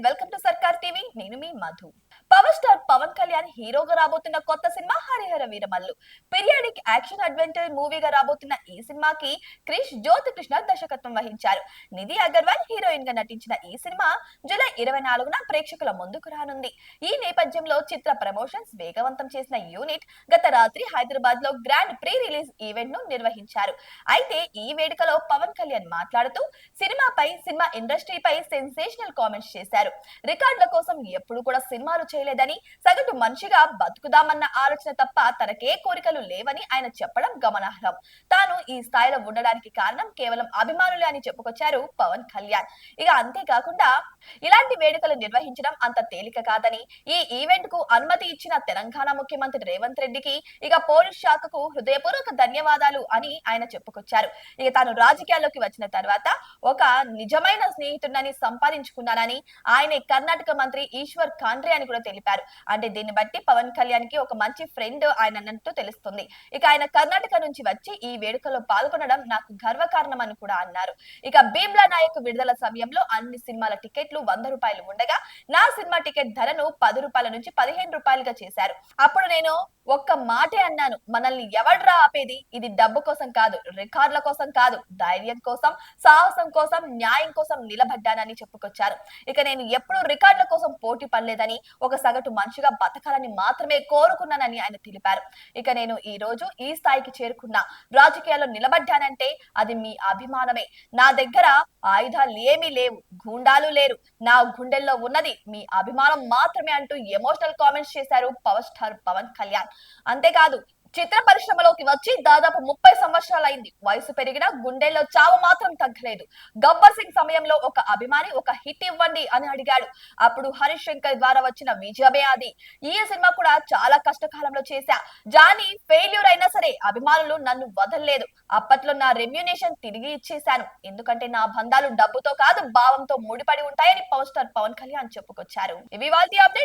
Welcome to Sarkar TV. నేను మీ మధు. పవర్ స్టార్ పవన్ కళ్యాణ్ హీరోగా రాబోతున్న కొత్త సినిమా Harihara Veeramallu. Periodic action adventure మూవీగా రాబోతున్న ఈ సినిమాకి క్రిష్ జ్యోతికృష్ణ దర్శకత్వం వహించారు. నిధి అగర్వాల్ హీరోయిన్ గా నటించిన ఈ సినిమా జూలై 24న ప్రేక్షకుల ముందుకు రానుంది. ఈ నేపథ్యంలో చిత్ర ప్రమోషన్స్ వేగవంతం చేసిన యూనిట్ గత రాత్రి హైదరాబాద్ లో గ్రాండ్ ప్రీ రిలీజ్ ఈవెంట్ ను నిర్వహించారు. అయితే ఈ వేడుకలో పవన్ కళ్యాణ్ మాట్లాడుతూ సినిమా ఇండస్ట్రీపై సెన్సేషనల్ కామెంట్స్ చేశారు. రికార్డుల కోసం ఎప్పుడు కూడా సినిమాలు చేయలేదని, సగటు మనిషిగా బతుకుదామన్న ఆలోచన తప్ప తనకే కోరికలు లేవని ఆయన చెప్పడం గమనార్హం. తాను ఈ స్థాయిలో ఉండడానికి కారణం కేవలం అభిమానులే అని చెప్పుకొచ్చారు పవన్ కళ్యాణ్. ఇక అంతేకాకుండా ఇలాంటి వేడుకలు నిర్వహించడం అంత తేలిక కాదని, ఈ ఈవెంట్ కు అనుమతి ఇచ్చిన తెలంగాణ ముఖ్యమంత్రి రేవంత్ రెడ్డికి, ఇక పోలీస్ శాఖకు హృదయపూర్వక ధన్యవాదాలు అని ఆయన చెప్పుకొచ్చారు. ఇక తాను రాజకీయాల్లోకి వచ్చిన తర్వాత ఒక నిజమైన స్నేహితుడిని సంపాదించుకున్నానని, ఆయనే కర్ణాటక మంత్రి ఈశ్వర్ ఖండ్రే అని కూడా తెలిపారు. అంటే దీన్ని బట్టి పవన్ కళ్యాణ్ కి ఒక మంచి ఫ్రెండ్ ఆయన అన్నట్టు తెలుస్తుంది. ఇక ఆయన కర్ణాటక నుంచి వచ్చి ఈ వేడుకలో పాల్గొనడం నాకు గర్వకారణం అని కూడా అన్నారు. ఇక భీమ్లా నాయక్ విడుదల సమయంలో అన్ని సినిమాల టికెట్లు 100 రూపాయలు ఉండగా, నా సినిమా టికెట్ ధరను 10 రూపాయల నుంచి 15 రూపాయలుగా చేశారు. అప్పుడు నేను ఒక్క మాటే అన్నాను, మనల్ని ఎవడ్రా ఆపేది? ఇది డబ్బు కోసం కాదు, రికార్డుల కోసం కాదు, ధైర్యం కోసం, సాహసం కోసం, న్యాయం కోసం నిలబడ్డానని చెప్పుకొచ్చారు. ఇక నేను ఎప్పుడు రికార్డుల కోసం పోటీ పడలేదని, ఒక సగటు మనిషిగా బతకాలని మాత్రమే కోరుకున్నానని ఆయన తెలిపారు. ఇక నేను ఈ రోజు ఈ స్థాయికి చేరుకున్నా, రాజకీయాల్లో నిలబడ్డానంటే అది మీ అభిమానమే. నా దగ్గర ఆయుధాలు ఏమీ లేవు, గూండాలు లేరు, నా గుండెల్లో ఉన్నది మీ అభిమానం మాత్రమే అంటూ ఎమోషనల్ కామెంట్స్ చేశారు పవర్ స్టార్ పవన్ కళ్యాణ్. అంతేకాదు, చిత్ర పరిశ్రమలోకి వచ్చి దాదాపు 30 సంవత్సరాలైంది. వయసు పెరిగినా గుండెల్లో చావు మాత్రం తగ్గలేదు. గబ్బర్ సింగ్ సమయంలో ఒక అభిమాని ఒక హిట్ ఇవ్వండి అని అడిగాడు. అప్పుడు హరీష్ శంకర్ ద్వారా వచ్చిన విజయమే అది. ఈ సినిమా కూడా చాలా కష్టకాలంలో చేశా. జానీ ఫెయిల్యూర్ అయినా సరే అభిమానులు నన్ను వదలలేదు. అప్పట్లో నా రెమ్యునేషన్ తిరిగి ఇచ్చేశాను. ఎందుకంటే నా బంధాలు డబ్బుతో కాదు, భావంతో ముడిపడి ఉంటాయని పవర్ స్టార్ పవన్ కళ్యాణ్ చెప్పుకొచ్చారు. ఇవి వాల్టి అప్డేట్స్.